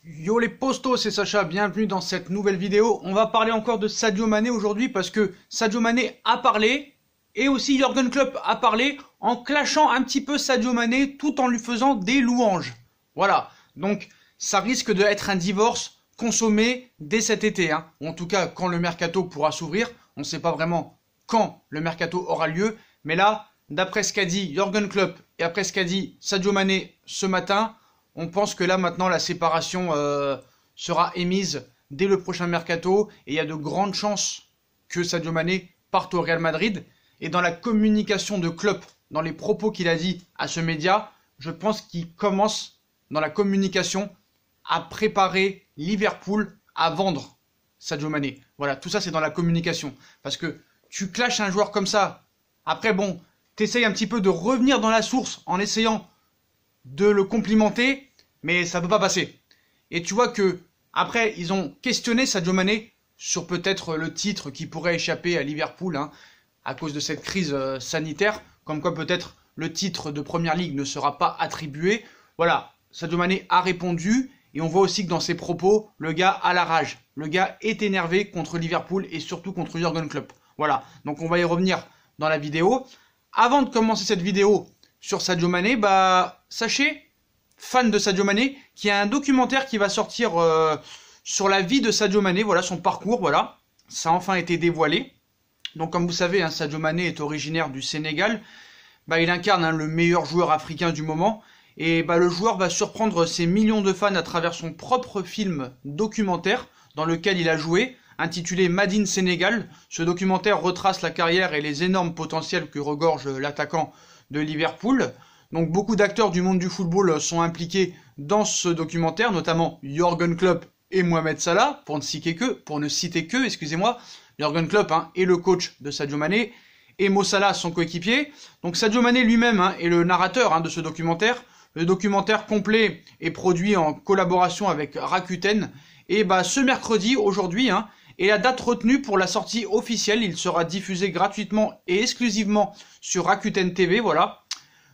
Yo les postos, c'est Sacha, bienvenue dans cette nouvelle vidéo. On va parler encore de Sadio Mané aujourd'hui parce que Sadio Mané a parlé et aussi Jürgen Klopp a parlé en clashant un petit peu Sadio Mané tout en lui faisant des louanges. Voilà, donc ça risque d'être un divorce consommé dès cet été, hein. Ou en tout cas quand le mercato pourra s'ouvrir. On ne sait pas vraiment quand le mercato aura lieu, mais là, d'après ce qu'a dit Jürgen Klopp et après ce qu'a dit Sadio Mané ce matin, on pense que là maintenant la séparation sera émise dès le prochain mercato et il y a de grandes chances que Sadio Mané parte au Real Madrid. Et dans la communication de Klopp, dans les propos qu'il a dit à ce média, je pense qu'il commence dans la communication à préparer Liverpool à vendre Sadio Mané. Voilà, tout ça c'est dans la communication. Parce que tu clashes un joueur comme ça, après bon, t'essayes un petit peu de revenir dans la source en essayant de le complimenter, mais ça peut pas passer. Et tu vois que après ils ont questionné Sadio Mané sur peut-être le titre qui pourrait échapper à Liverpool, hein, à cause de cette crise sanitaire, comme quoi peut-être le titre de Première Ligue ne sera pas attribué. Voilà, Sadio Mané a répondu et on voit aussi que dans ses propos, le gars a la rage. Le gars est énervé contre Liverpool et surtout contre Jürgen Klopp. Voilà, donc on va y revenir dans la vidéo. Avant de commencer cette vidéo sur Sadio Mané, bah sachez, fans de Sadio Mané, qu'il y a un documentaire qui va sortir sur la vie de Sadio Mané, voilà son parcours, voilà. Ça a enfin été dévoilé. Donc comme vous savez, hein, Sadio Mané est originaire du Sénégal. Bah, il incarne le meilleur joueur africain du moment. Et bah, le joueur va surprendre ses millions de fans à travers son propre film documentaire dans lequel il a joué, intitulé Made in Sénégal. Ce documentaire retrace la carrière et les énormes potentiels que regorge l'attaquant de Liverpool. Donc beaucoup d'acteurs du monde du football sont impliqués dans ce documentaire, notamment Jürgen Klopp et Mohamed Salah, pour ne citer que, excusez-moi. Jürgen Klopp est le coach de Sadio Mané et Mo Salah son coéquipier. Donc Sadio Mané lui-même est le narrateur de ce documentaire. Le documentaire complet est produit en collaboration avec Rakuten. Et bah ce mercredi, aujourd'hui, est la date retenue pour la sortie officielle. Il sera diffusé gratuitement et exclusivement sur Rakuten TV, voilà.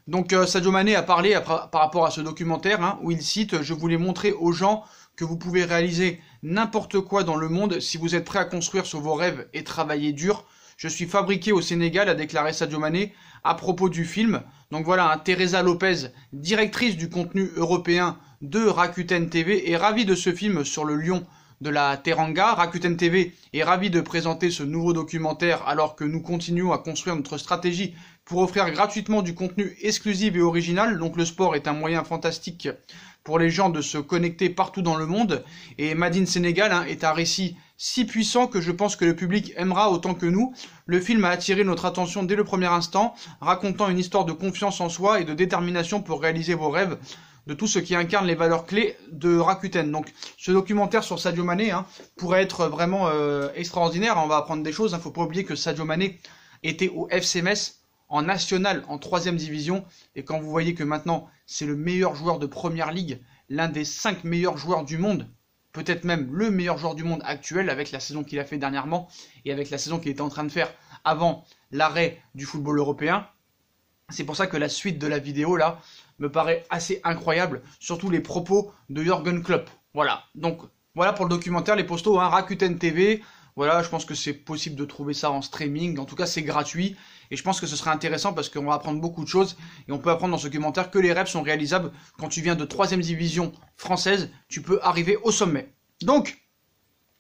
Donc Sadio Mané a parlé par rapport à ce documentaire où il cite « Je voulais montrer aux gens que vous pouvez réaliser n'importe quoi dans le monde si vous êtes prêt à construire sur vos rêves et travailler dur. Je suis fabriqué au Sénégal », a déclaré Sadio Mané à propos du film. Donc voilà, Teresa Lopez, directrice du contenu européen de Rakuten TV, est ravie de ce film sur le lion de la Teranga. Rakuten TV est ravi de présenter ce nouveau documentaire alors que nous continuons à construire notre stratégie pour offrir gratuitement du contenu exclusif et original. Donc le sport est un moyen fantastique pour les gens de se connecter partout dans le monde. Et Made in Sénégal est un récit si puissant que je pense que le public aimera autant que nous. Le film a attiré notre attention dès le premier instant, racontant une histoire de confiance en soi et de détermination pour réaliser vos rêves, de tout ce qui incarne les valeurs clés de Rakuten. Donc ce documentaire sur Sadio Mané pourrait être vraiment extraordinaire. On va apprendre des choses. Faut pas oublier que Sadio Mané était au FC Metz en national, en 3e division. Et quand vous voyez que maintenant c'est le meilleur joueur de Première Ligue, l'un des 5 meilleurs joueurs du monde, peut-être même le meilleur joueur du monde actuel avec la saison qu'il a fait dernièrement et avec la saison qu'il était en train de faire avant l'arrêt du football européen. C'est pour ça que la suite de la vidéo là me paraît assez incroyable, surtout les propos de Jürgen Klopp. Voilà, donc voilà pour le documentaire, les postos, Rakuten TV. Voilà, je pense que c'est possible de trouver ça en streaming, en tout cas c'est gratuit. Et je pense que ce serait intéressant parce qu'on va apprendre beaucoup de choses. Et on peut apprendre dans ce documentaire que les rêves sont réalisables. Quand tu viens de 3e division française, tu peux arriver au sommet. Donc,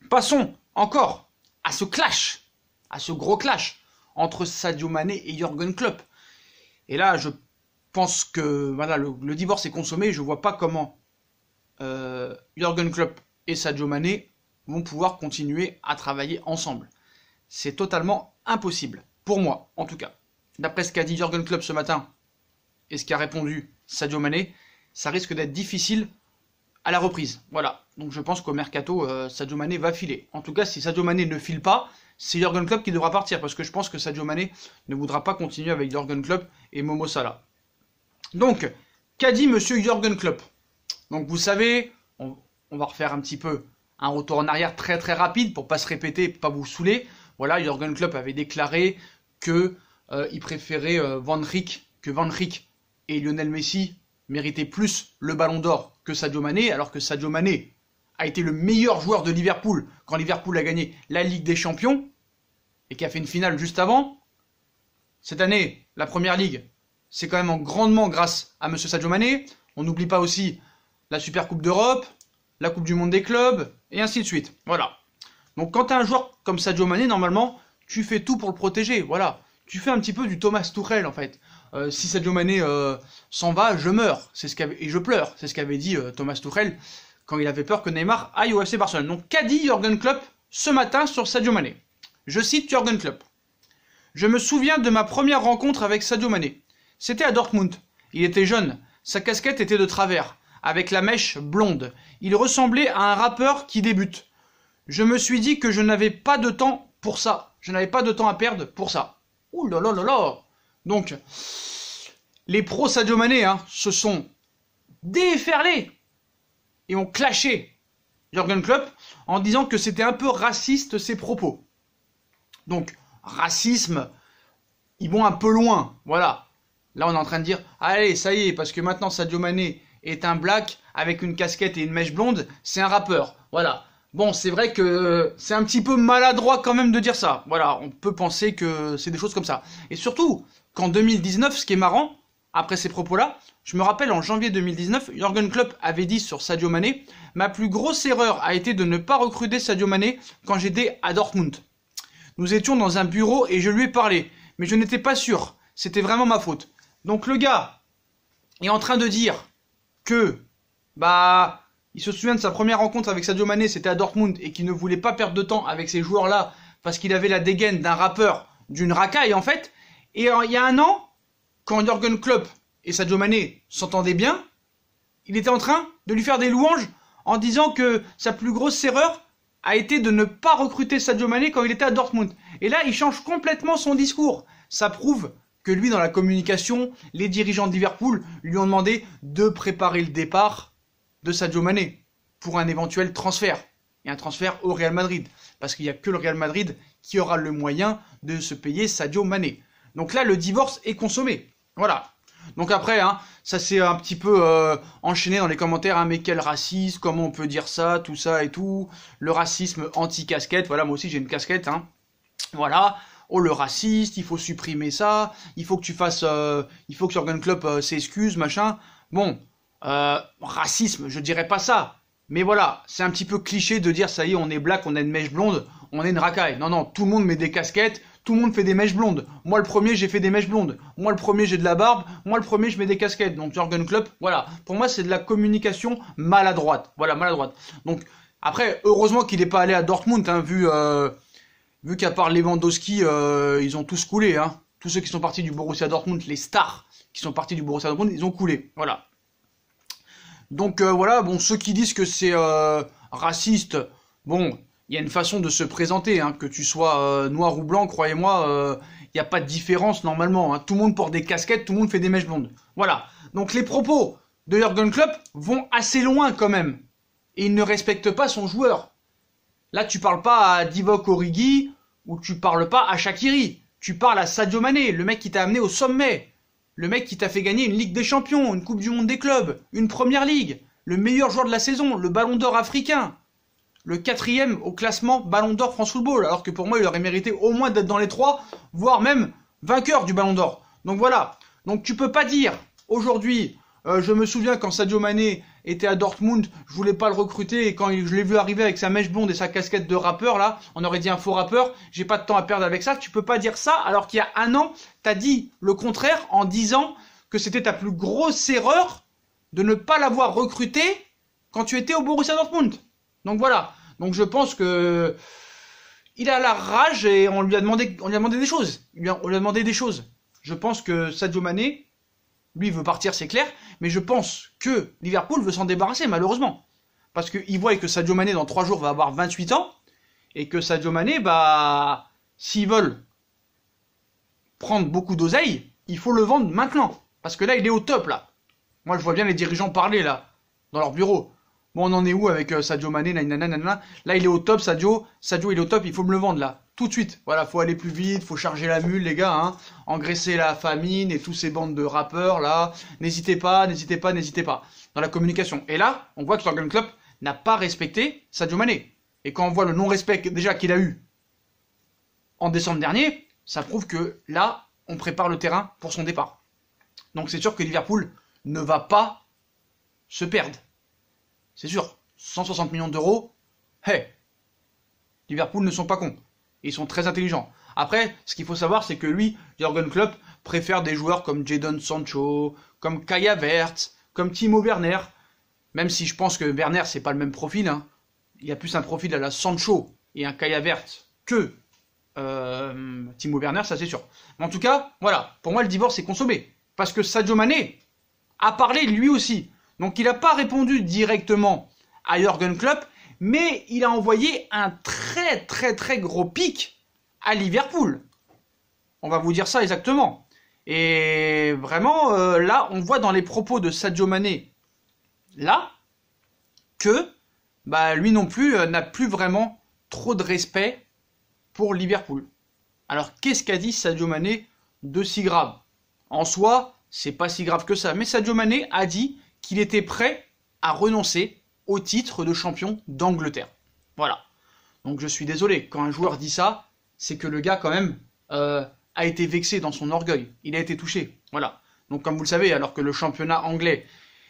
passons encore à ce clash, à ce gros clash entre Sadio Mané et Jürgen Klopp. Et là, je pense que voilà, le divorce est consommé. Je ne vois pas comment Jürgen Klopp et Sadio Mané vont pouvoir continuer à travailler ensemble. C'est totalement impossible, pour moi en tout cas. D'après ce qu'a dit Jürgen Klopp ce matin et ce qu'a répondu Sadio Mané, ça risque d'être difficile à la reprise. Voilà, donc je pense qu'au mercato, Sadio Mané va filer. En tout cas, si Sadio Mané ne file pas, c'est Jürgen Klopp qui devra partir, parce que je pense que Sadio Mané ne voudra pas continuer avec Jürgen Klopp et Momo Salah. Donc, qu'a dit monsieur Jürgen Klopp? Donc vous savez, on va refaire un petit peu un retour en arrière très très rapide pour pas se répéter, pour pas vous saouler. Voilà, Jürgen Klopp avait déclaré que il préférait Van Dijk et Lionel Messi méritaient plus le ballon d'or que Sadio Mané, alors que Sadio Mané a été le meilleur joueur de Liverpool quand Liverpool a gagné la Ligue des Champions et qui a fait une finale juste avant. Cette année, la Première Ligue, c'est quand même grandement grâce à Monsieur Sadio Mané. On n'oublie pas aussi la Super Coupe d'Europe, la Coupe du Monde des clubs, et ainsi de suite. Voilà. Donc quand tu as un joueur comme Sadio Mané, normalement, tu fais tout pour le protéger. Voilà. Tu fais un petit peu du Thomas Tuchel, en fait. Si Sadio Mané s'en va, je meurs. Et je pleure. C'est ce qu'avait dit Thomas Tuchel quand il avait peur que Neymar aille au FC Barcelone. Donc qu'a dit Jürgen Klopp ce matin sur Sadio Mané? Je cite Jürgen Klopp. Je me souviens de ma première rencontre avec Sadio Mané. C'était à Dortmund. Il était jeune. Sa casquette était de travers, avec la mèche blonde. Il ressemblait à un rappeur qui débute. Je me suis dit que je n'avais pas de temps pour ça. Je n'avais pas de temps à perdre pour ça. Ouh là là là là. Donc, les pros Sadio Mané se sont déferlés et ont clashé Jürgen Klopp en disant que c'était un peu raciste ses propos. Donc, racisme, ils vont un peu loin, voilà. Là, on est en train de dire, allez, ça y est, parce que maintenant Sadio Mané est un black avec une casquette et une mèche blonde, c'est un rappeur, voilà. Bon, c'est vrai que c'est un petit peu maladroit quand même de dire ça. Voilà, on peut penser que c'est des choses comme ça. Et surtout, qu'en 2019, ce qui est marrant, après ces propos-là, je me rappelle en janvier 2019, Jürgen Klopp avait dit sur Sadio Mané, ma plus grosse erreur a été de ne pas recruter Sadio Mané quand j'étais à Dortmund. Nous étions dans un bureau et je lui ai parlé, mais je n'étais pas sûr, c'était vraiment ma faute. Donc le gars est en train de dire que, il se souvient de sa première rencontre avec Sadio Mané, c'était à Dortmund, et qu'il ne voulait pas perdre de temps avec ces joueurs-là, parce qu'il avait la dégaine d'un rappeur, d'une racaille en fait. Et il y a un an, quand Jürgen Klopp et Sadio Mané s'entendaient bien, il était en train de lui faire des louanges en disant que sa plus grosse erreur a été de ne pas recruter Sadio Mané quand il était à Dortmund. Et là, il change complètement son discours. Ça prouve que lui, dans la communication, les dirigeants de Liverpool lui ont demandé de préparer le départ de Sadio Mané pour un éventuel transfert. Et un transfert au Real Madrid. Parce qu'il n'y a que le Real Madrid qui aura le moyen de se payer Sadio Mané. Donc là, le divorce est consommé. Voilà. Donc après, ça s'est un petit peu enchaîné dans les commentaires. Mais quel racisme, comment on peut dire ça, tout ça et tout. Le racisme anti-casquette. Voilà, moi aussi j'ai une casquette. Voilà. Oh, le raciste, il faut supprimer ça. Il faut que tu fasses... il faut que Jürgen Klopp s'excuse, machin. Bon, racisme, je dirais pas ça. Mais voilà, c'est un petit peu cliché de dire ça y est, on est black, on a une mèche blonde, on est une racaille. Non, non, tout le monde met des casquettes, tout le monde fait des mèches blondes. Moi, le premier, j'ai fait des mèches blondes. Moi, le premier, j'ai de la barbe. Moi, le premier, je mets des casquettes. Donc, Jürgen Klopp, voilà. Pour moi, c'est de la communication maladroite. Voilà, maladroite. Donc, après, heureusement qu'il n'est pas allé à Dortmund, vu qu'à part Lewandowski, ils ont tous coulé. Tous ceux qui sont partis du Borussia Dortmund, les stars qui sont partis du Borussia Dortmund, ils ont coulé. Voilà. Donc voilà, bon, ceux qui disent que c'est raciste, bon, il y a une façon de se présenter, que tu sois noir ou blanc, croyez-moi, il n'y a pas de différence normalement. Tout le monde porte des casquettes, tout le monde fait des mèches blondes. Voilà. Donc les propos de Jürgen Klopp vont assez loin quand même. Et il ne respecte pas son joueur. Là, tu parles pas à Divock Origi ou tu parles pas à Shaqiri. Tu parles à Sadio Mané, le mec qui t'a amené au sommet. Le mec qui t'a fait gagner une Ligue des Champions, une Coupe du Monde des clubs, une Première Ligue, le meilleur joueur de la saison, le Ballon d'Or africain, le 4e au classement Ballon d'Or France Football, alors que pour moi il aurait mérité au moins d'être dans les 3, voire même vainqueur du Ballon d'Or. Donc voilà, donc tu peux pas dire aujourd'hui, je me souviens quand Sadio Mané était à Dortmund, je voulais pas le recruter et quand je l'ai vu arriver avec sa mèche blonde et sa casquette de rappeur là, on aurait dit un faux rappeur, j'ai pas de temps à perdre avec ça. Tu peux pas dire ça alors qu'il y a un an, t'as dit le contraire en disant que c'était ta plus grosse erreur de ne pas l'avoir recruté quand tu étais au Borussia Dortmund. Donc voilà, donc je pense que il a la rage et on lui a demandé des choses. On lui a demandé des choses. Je pense que Sadio Mané, lui veut partir, c'est clair, mais je pense que Liverpool veut s'en débarrasser, malheureusement. Parce qu'il voit que Sadio Mané, dans 3 jours, va avoir 28 ans, et que Sadio Mané, s'ils veulent prendre beaucoup d'oseille, il faut le vendre maintenant. Parce que là, il est au top, là. Moi, je vois bien les dirigeants parler, là, dans leur bureau. Bon, on en est où avec Sadio Mané, nanana. Là, il est au top, Sadio, il est au top, il faut me le vendre, là. Tout de suite. Voilà, faut aller plus vite, faut charger la mule, les gars, engraisser la famine et tous ces bandes de rappeurs, là. N'hésitez pas. Dans la communication. Et là, on voit que Jürgen Klopp n'a pas respecté Sadio Mané. Et quand on voit le non-respect déjà qu'il a eu en décembre dernier, ça prouve que là, on prépare le terrain pour son départ. Donc c'est sûr que Liverpool ne va pas se perdre. C'est sûr, 160 millions d'euros, hey, Liverpool ne sont pas cons. Ils sont très intelligents. Après, ce qu'il faut savoir, c'est que lui, Jürgen Klopp, préfère des joueurs comme Jadon Sancho, comme Kai Havertz, comme Timo Werner. Même si je pense que Werner, c'est pas le même profil. Hein. Il y a plus un profil à la Sancho et un Kai Havertz que Timo Werner, ça c'est sûr. Mais en tout cas, voilà, pour moi, le divorce est consommé. Parce que Sadio Mané a parlé lui aussi. Donc il n'a pas répondu directement à Jürgen Klopp, mais il a envoyé un très gros pic à Liverpool. On va vous dire ça exactement. Et vraiment, là, on voit dans les propos de Sadio Mané, là, que lui non plus n'a plus vraiment trop de respect pour Liverpool. Alors, qu'est-ce qu'a dit Sadio Mané de si grave? En soi, c'est pas si grave que ça. Mais Sadio Mané a dit qu'il était prêt à renoncer au titre de champion d'Angleterre. Voilà. Donc je suis désolé, quand un joueur dit ça, c'est que le gars quand même a été vexé dans son orgueil. Il a été touché. Voilà. Donc comme vous le savez, alors que le championnat anglais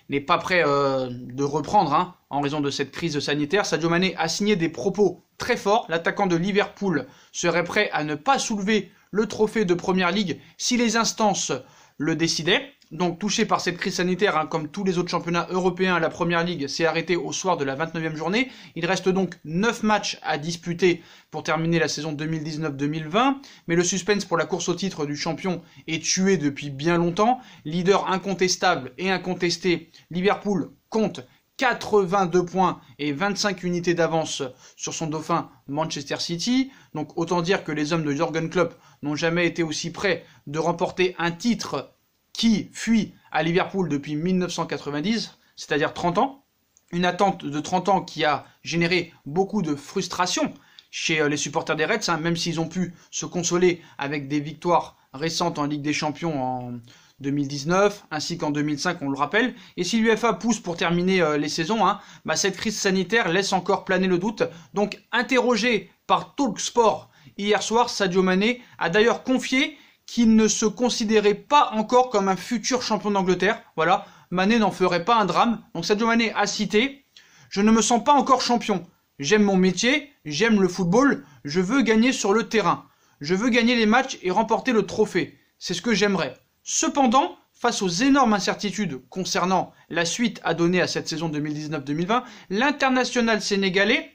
n'est pas prêt de reprendre hein, en raison de cette crise sanitaire, Sadio Mané a signé des propos très forts. L'attaquant de Liverpool serait prêt à ne pas soulever le trophée de Première Ligue si les instances le décidaient. Donc touché par cette crise sanitaire, hein, comme tous les autres championnats européens, la Première Ligue s'est arrêtée au soir de la 29e journée. Il reste donc 9 matchs à disputer pour terminer la saison 2019-2020. Mais le suspense pour la course au titre du champion est tué depuis bien longtemps. Leader incontestable et incontesté, Liverpool compte 82 points et 25 unités d'avance sur son dauphin Manchester City. Donc autant dire que les hommes de Jürgen Klopp n'ont jamais été aussi près de remporter un titre qui fuit à Liverpool depuis 1990, c'est-à-dire 30 ans. Une attente de 30 ans qui a généré beaucoup de frustration chez les supporters des Reds, hein, même s'ils ont pu se consoler avec des victoires récentes en Ligue des Champions en 2019, ainsi qu'en 2005, on le rappelle. Et si l'UEFA pousse pour terminer les saisons, hein, cette crise sanitaire laisse encore planer le doute. Donc, interrogé par TalkSport hier soir, Sadio Mané a d'ailleurs confié qu'il ne se considérait pas encore comme un futur champion d'Angleterre. Voilà, Mané n'en ferait pas un drame. Donc Sadio Mané a cité « Je ne me sens pas encore champion. J'aime mon métier, j'aime le football, je veux gagner sur le terrain. Je veux gagner les matchs et remporter le trophée. C'est ce que j'aimerais. Cependant, face aux énormes incertitudes concernant la suite à donner à cette saison 2019-2020, l'international sénégalais,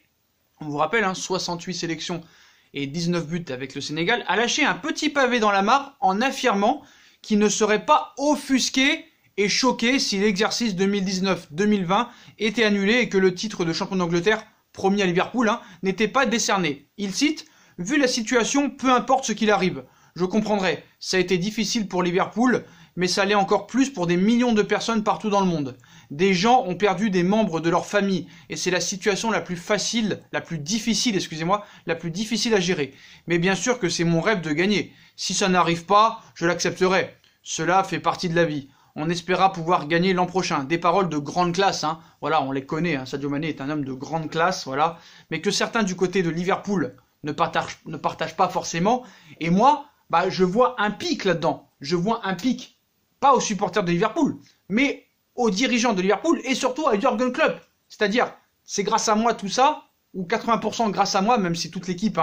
on vous rappelle, hein, 68 sélections et 19 buts avec le Sénégal, a lâché un petit pavé dans la mare en affirmant qu'il ne serait pas offusqué et choqué si l'exercice 2019-2020 était annulé et que le titre de champion d'Angleterre, promis à Liverpool, hein, n'était pas décerné. Il cite « Vu la situation, peu importe ce qu'il arrive. Je comprendrai, ça a été difficile pour Liverpool, mais ça l'est encore plus pour des millions de personnes partout dans le monde. Des gens ont perdu des membres de leur famille, et c'est la situation la plus difficile à gérer. Mais bien sûr que c'est mon rêve de gagner. Si ça n'arrive pas, je l'accepterai. Cela fait partie de la vie. On espérera pouvoir gagner l'an prochain. » Des paroles de grande classe, hein. Voilà, on les connaît, hein. Sadio Mané est un homme de grande classe, voilà. Mais que certains du côté de Liverpool ne partagent pas forcément. Et moi, je vois un pic là-dedans. Je vois un pic, pas aux supporters de Liverpool, mais aux dirigeants de Liverpool et surtout à Jürgen Klopp. C'est-à-dire, c'est grâce à moi tout ça, ou 80% grâce à moi, même si toute l'équipe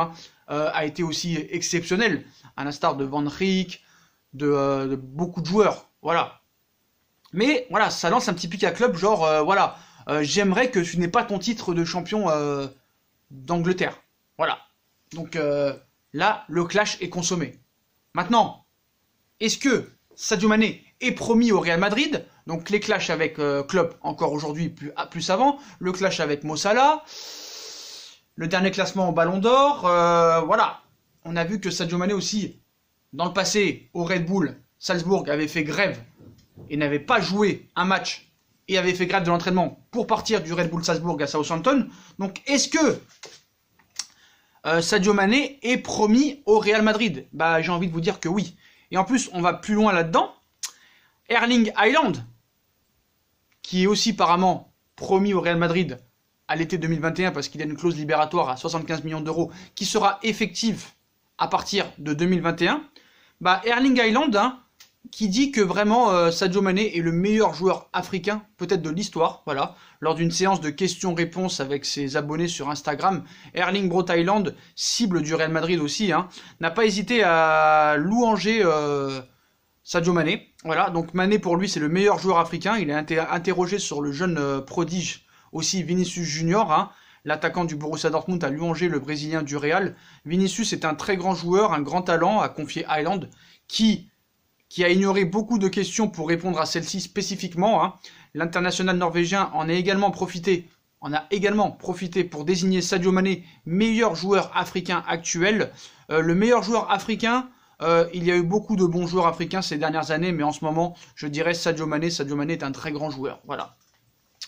a été aussi exceptionnelle, à l'instar de Van Dijk, de beaucoup de joueurs, voilà. Mais voilà, ça lance un petit pic à Klopp, genre, j'aimerais que tu n'aies pas ton titre de champion d'Angleterre. Voilà. Donc là, le clash est consommé. Maintenant, est-ce que Sadio Mané est promis au Real Madrid? Donc les clashs avec Klopp encore aujourd'hui, plus avant. Le clash avec Mo Salah. Le dernier classement au Ballon d'Or. Voilà. On a vu que Sadio Mané aussi, dans le passé, au Red Bull, Salzbourg avait fait grève et n'avait pas joué un match et avait fait grève de l'entraînement pour partir du Red Bull Salzbourg à Southampton. Donc est-ce que Sadio Mané est promis au Real Madrid? J'ai envie de vous dire que oui. Et en plus, on va plus loin là-dedans. Erling Haaland, qui est aussi apparemment promis au Real Madrid, à l'été 2021 parce qu'il y a une clause libératoire à 75 millions d'euros qui sera effective à partir de 2021. Bah, Erling Haaland, hein, qui dit que vraiment Sadio Mané est le meilleur joueur africain, peut-être de l'histoire, voilà. Lors d'une séance de questions-réponses avec ses abonnés sur Instagram, Erling Braut Haaland, cible du Real Madrid aussi, hein, n'a pas hésité à louanger Sadio Mané. Voilà, donc Mané pour lui c'est le meilleur joueur africain. Il a été interrogé sur le jeune prodige aussi Vinicius Junior, hein. L'attaquant du Borussia Dortmund a louangé le Brésilien du Real. Vinicius est un très grand joueur, un grand talent, a confié Haaland, qui a ignoré beaucoup de questions pour répondre à celle-ci spécifiquement, hein. L'international norvégien en a également profité pour désigner Sadio Mané meilleur joueur africain actuel. Le meilleur joueur africain, il y a eu beaucoup de bons joueurs africains ces dernières années, mais en ce moment, je dirais Sadio Mané. Sadio Mané est un très grand joueur, voilà.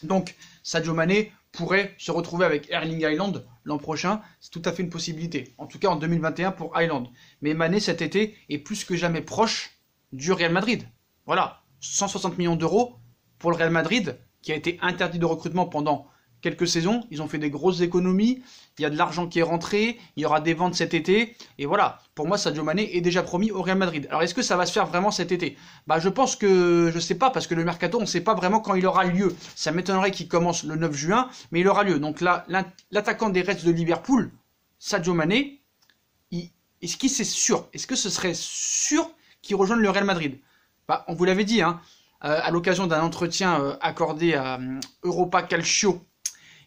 Donc, Sadio Mané pourrait se retrouver avec Erling Haaland l'an prochain, c'est tout à fait une possibilité. En tout cas en 2021 pour Haaland. Mais Mané cet été est plus que jamais proche du Real Madrid. Voilà, 160 millions d'euros pour le Real Madrid, qui a été interdit de recrutement pendant quelques saisons. Ils ont fait des grosses économies, il y a de l'argent qui est rentré, il y aura des ventes cet été, et voilà. Pour moi, Sadio Mané est déjà promis au Real Madrid. Alors, est-ce que ça va se faire vraiment cet été? Bah, je pense que, je sais pas, parce que le mercato, on ne sait pas vraiment quand il aura lieu. Ça m'étonnerait qu'il commence le 9 juin, mais il aura lieu. Donc là, l'attaquant des Reds de Liverpool, Sadio Mané, est-ce que c'est sûr? Est-ce que ce serait sûr qu'il rejoigne le Real Madrid? Bah, on vous l'avait dit, hein, à l'occasion d'un entretien accordé à Europa Calcio.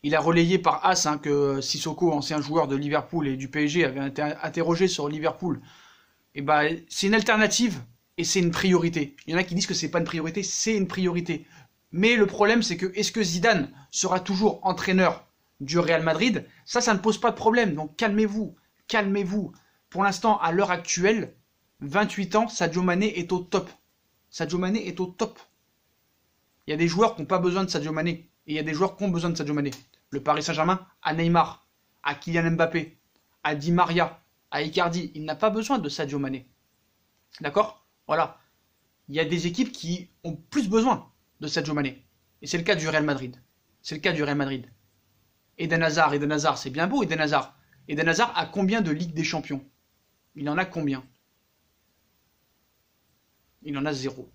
Il a relayé par As, hein, que Sissoko, ancien joueur de Liverpool et du PSG, avait été interrogé sur Liverpool. Et bah, c'est une alternative et c'est une priorité. Il y en a qui disent que c'est pas une priorité, c'est une priorité. Mais le problème, c'est que est-ce que Zidane sera toujours entraîneur du Real Madrid? Ça ne pose pas de problème. Donc calmez-vous, calmez-vous. Pour l'instant, à l'heure actuelle, 28 ans, Sadio Mané est au top. Sadio Mané est au top. Il y a des joueurs qui n'ont pas besoin de Sadio Mané. Et il y a des joueurs qui ont besoin de Sadio Mané. Le Paris Saint-Germain à Neymar, à Kylian Mbappé, à Di Maria, à Icardi. Il n'a pas besoin de Sadio Mané. D'accord? Voilà. Il y a des équipes qui ont plus besoin de Sadio Mané. Et c'est le cas du Real Madrid. C'est le cas du Real Madrid. Eden Hazard, c'est bien beau Eden Hazard. Eden Hazard a combien de Ligue des Champions? Il en a combien? Il en a 0.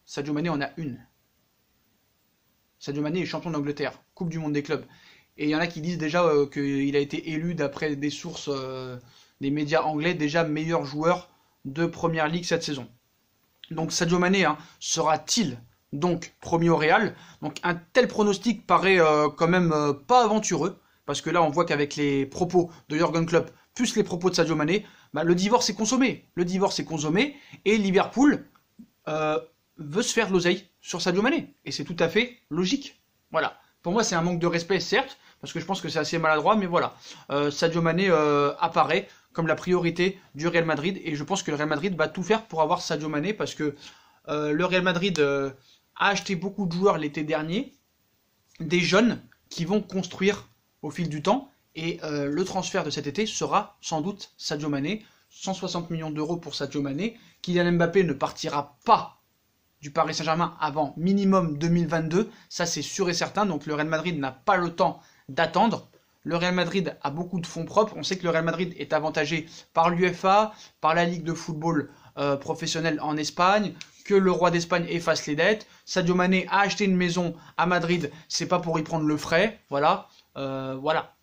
Sadio Mané en a une. Sadio Mané est champion d'Angleterre, Coupe du monde des clubs. Et il y en a qui disent déjà qu'il a été élu, d'après des sources des médias anglais, déjà meilleur joueur de Première Ligue cette saison. Donc Sadio Mané, hein, sera-t-il donc promis au Real? Donc un tel pronostic paraît quand même pas aventureux, parce que là on voit qu'avec les propos de Jürgen Klopp, plus les propos de Sadio Mané, bah, le divorce est consommé. Le divorce est consommé, et Liverpool veut se faire de l'oseille sur Sadio Mané. Et c'est tout à fait logique. Voilà. Pour moi, c'est un manque de respect, certes, parce que je pense que c'est assez maladroit, mais voilà. Sadio Mané apparaît comme la priorité du Real Madrid, et je pense que le Real Madrid va tout faire pour avoir Sadio Mané, parce que le Real Madrid a acheté beaucoup de joueurs l'été dernier, des jeunes qui vont construire au fil du temps, et le transfert de cet été sera sans doute Sadio Mané. 160 millions d'euros pour Sadio Mané. Kylian Mbappé ne partira pas du Paris Saint-Germain avant minimum 2022, ça c'est sûr et certain, donc le Real Madrid n'a pas le temps d'attendre. Le Real Madrid a beaucoup de fonds propres, on sait que le Real Madrid est avantagé par l'UEFA, par la Ligue de football professionnel en Espagne, que le roi d'Espagne efface les dettes. Sadio Mané a acheté une maison à Madrid, c'est pas pour y prendre le frais, voilà,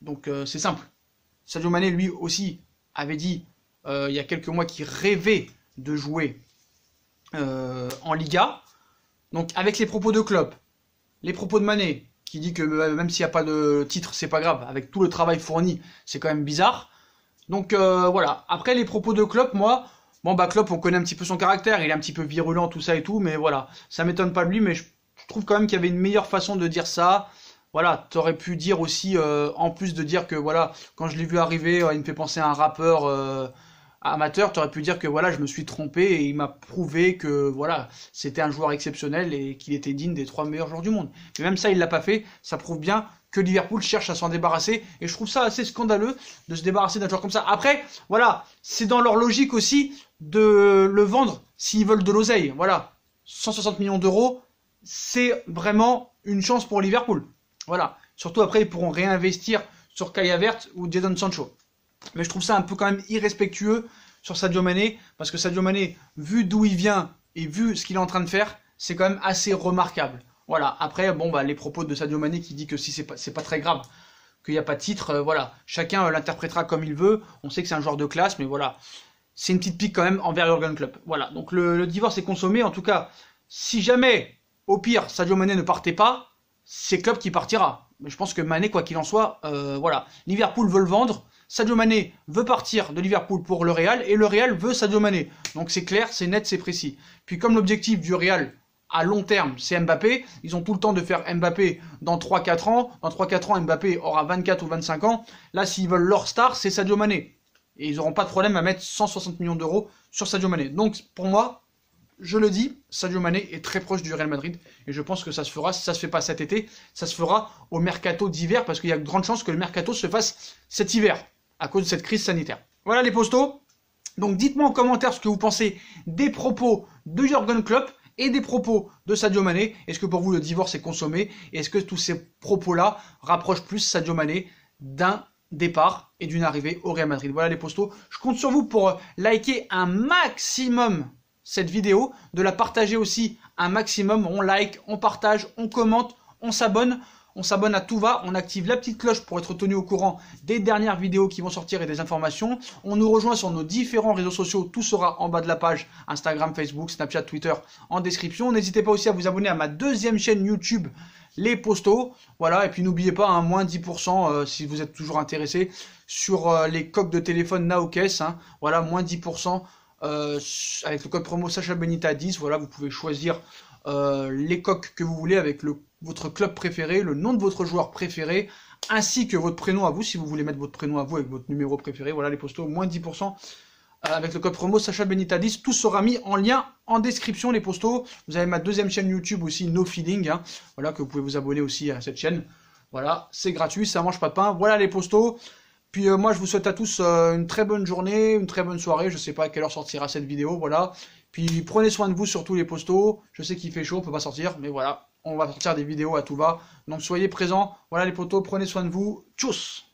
donc c'est simple. Sadio Mané lui aussi avait dit il y a quelques mois qu'il rêvait de jouer en Liga. Donc avec les propos de Klopp, les propos de Mané, qui dit que même s'il n'y a pas de titre, c'est pas grave, avec tout le travail fourni, c'est quand même bizarre. Donc voilà, après les propos de Klopp, moi, bon bah Klopp on connaît un petit peu son caractère, il est un petit peu virulent, tout ça et tout, mais voilà, ça m'étonne pas de lui, mais je trouve quand même qu'il y avait une meilleure façon de dire ça. Voilà, t'aurais pu dire aussi, en plus de dire que voilà, quand je l'ai vu arriver, il me fait penser à un rappeur amateur, t'aurais pu dire que voilà, je me suis trompé et il m'a prouvé que voilà, c'était un joueur exceptionnel et qu'il était digne des 3 meilleurs joueurs du monde. Mais même ça, il l'a pas fait, ça prouve bien que Liverpool cherche à s'en débarrasser, et je trouve ça assez scandaleux de se débarrasser d'un joueur comme ça. Après, voilà, c'est dans leur logique aussi de le vendre s'ils veulent de l'oseille. Voilà, 160 millions d'euros, c'est vraiment une chance pour Liverpool. Voilà, Surtout après, ils pourront réinvestir sur Kai Havertz ou Jadon Sancho. Mais je trouve ça un peu quand même irrespectueux sur Sadio Mané, parce que Sadio Mané, vu d'où il vient et vu ce qu'il est en train de faire, c'est quand même assez remarquable. Voilà, après, bon, bah, les propos de Sadio Mané qui dit que si c'est pas très grave, qu'il n'y a pas de titre, voilà, chacun l'interprétera comme il veut, on sait que c'est un joueur de classe, mais voilà, c'est une petite pique quand même envers Jürgen Klopp. Voilà, donc le divorce est consommé, en tout cas, si jamais, au pire, Sadio Mané ne partait pas, c'est Klopp qui partira. Mais je pense que Mané, quoi qu'il en soit, voilà, Liverpool veut le vendre, Sadio Mané veut partir de Liverpool pour le Real, et le Real veut Sadio Mané. Donc c'est clair, c'est net, c'est précis. Puis comme l'objectif du Real à long terme, c'est Mbappé, ils ont tout le temps de faire Mbappé dans 3-4 ans. Dans 3-4 ans, Mbappé aura 24 ou 25 ans. Là, s'ils veulent leur star, c'est Sadio Mané. Et ils n'auront pas de problème à mettre 160 millions d'euros sur Sadio Mané. Donc pour moi, je le dis, Sadio Mané est très proche du Real Madrid. Et je pense que ça se fera, si ça se fait pas cet été, ça se fera au mercato d'hiver, parce qu'il y a de grandes chances que le mercato se fasse cet hiver, à cause de cette crise sanitaire. Voilà les postos. Donc dites-moi en commentaire ce que vous pensez des propos de Jürgen Klopp et des propos de Sadio Mané. Est-ce que pour vous le divorce est consommé? Et est-ce que tous ces propos-là rapprochent plus Sadio Mané d'un départ et d'une arrivée au Real Madrid? Voilà les postos. Je compte sur vous pour liker un maximum cette vidéo, de la partager aussi un maximum. On like, on partage, on commente, on s'abonne. On s'abonne à tout va, on active la petite cloche pour être tenu au courant des dernières vidéos qui vont sortir et des informations. On nous rejoint sur nos différents réseaux sociaux, tout sera en bas de la page, Instagram, Facebook, Snapchat, Twitter, en description. N'hésitez pas aussi à vous abonner à ma deuxième chaîne YouTube, Les Postos. Voilà, et puis n'oubliez pas, hein, moins 10% si vous êtes toujours intéressé sur les coques de téléphone Naokes. Hein, voilà, moins 10% avec le code promo Sacha Benita 10. Voilà, vous pouvez choisir les coques que vous voulez avec votre club préféré, le nom de votre joueur préféré, ainsi que votre prénom à vous, si vous voulez mettre votre prénom à vous avec votre numéro préféré. Voilà les postos, moins 10% avec le code promo Sacha Benita 10. Tout sera mis en lien en description, les postos. Vous avez ma deuxième chaîne YouTube aussi, No Feeling, hein, voilà, que vous pouvez vous abonner aussi à cette chaîne. Voilà, c'est gratuit, ça mange pas de pain. Voilà les postos. Puis moi, je vous souhaite à tous une très bonne journée, une très bonne soirée. Je sais pas à quelle heure sortira cette vidéo, voilà. Puis prenez soin de vous, surtout les postos. Je sais qu'il fait chaud, on peut pas sortir, mais voilà. On va sortir des vidéos à tout va. Donc soyez présents. Voilà les potos, prenez soin de vous. Tchuss!